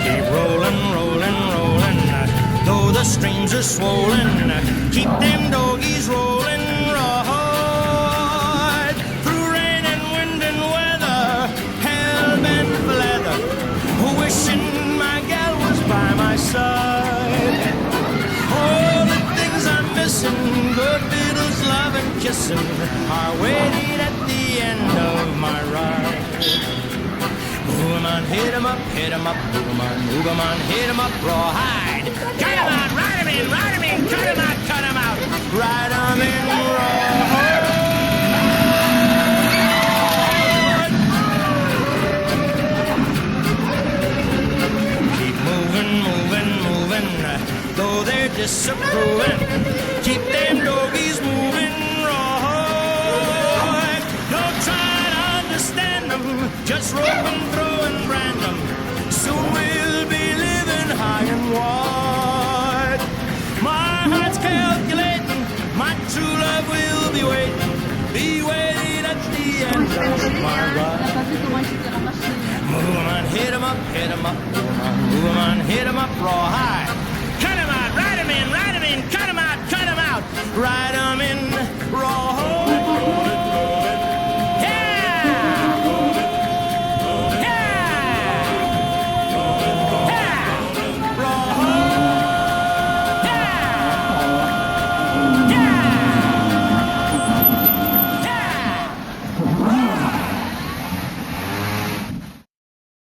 Keep rolling, rolling, rolling, though the streams are swollen. Keep them doggies rolling right through rain and wind and weather, hell-bent for leather, wishing my gal was by my side. All the things I'm missing, good fiddles, love and kissing, are waiting at the end of my ride. Move 'em on, hit 'em up, hit 'em up, move 'em on, hit 'em up, rawhide. Cut 'em out, ride 'em in, cut 'em out, cut 'em out, ride 'em in, rawhide. Keep moving, moving, moving, though they're disapproving. Keep them doggies moving, rawhide. Don't try to understand them, just rope and throw and brand them. Soon we'll be living high and wide. My heart's calculating, my true love will be waiting at the end of my ride. Move 'em on, hit 'em up, move 'em on, hit 'em up, rawhide. Cut 'em out, ride 'em in, cut 'em out, ride 'em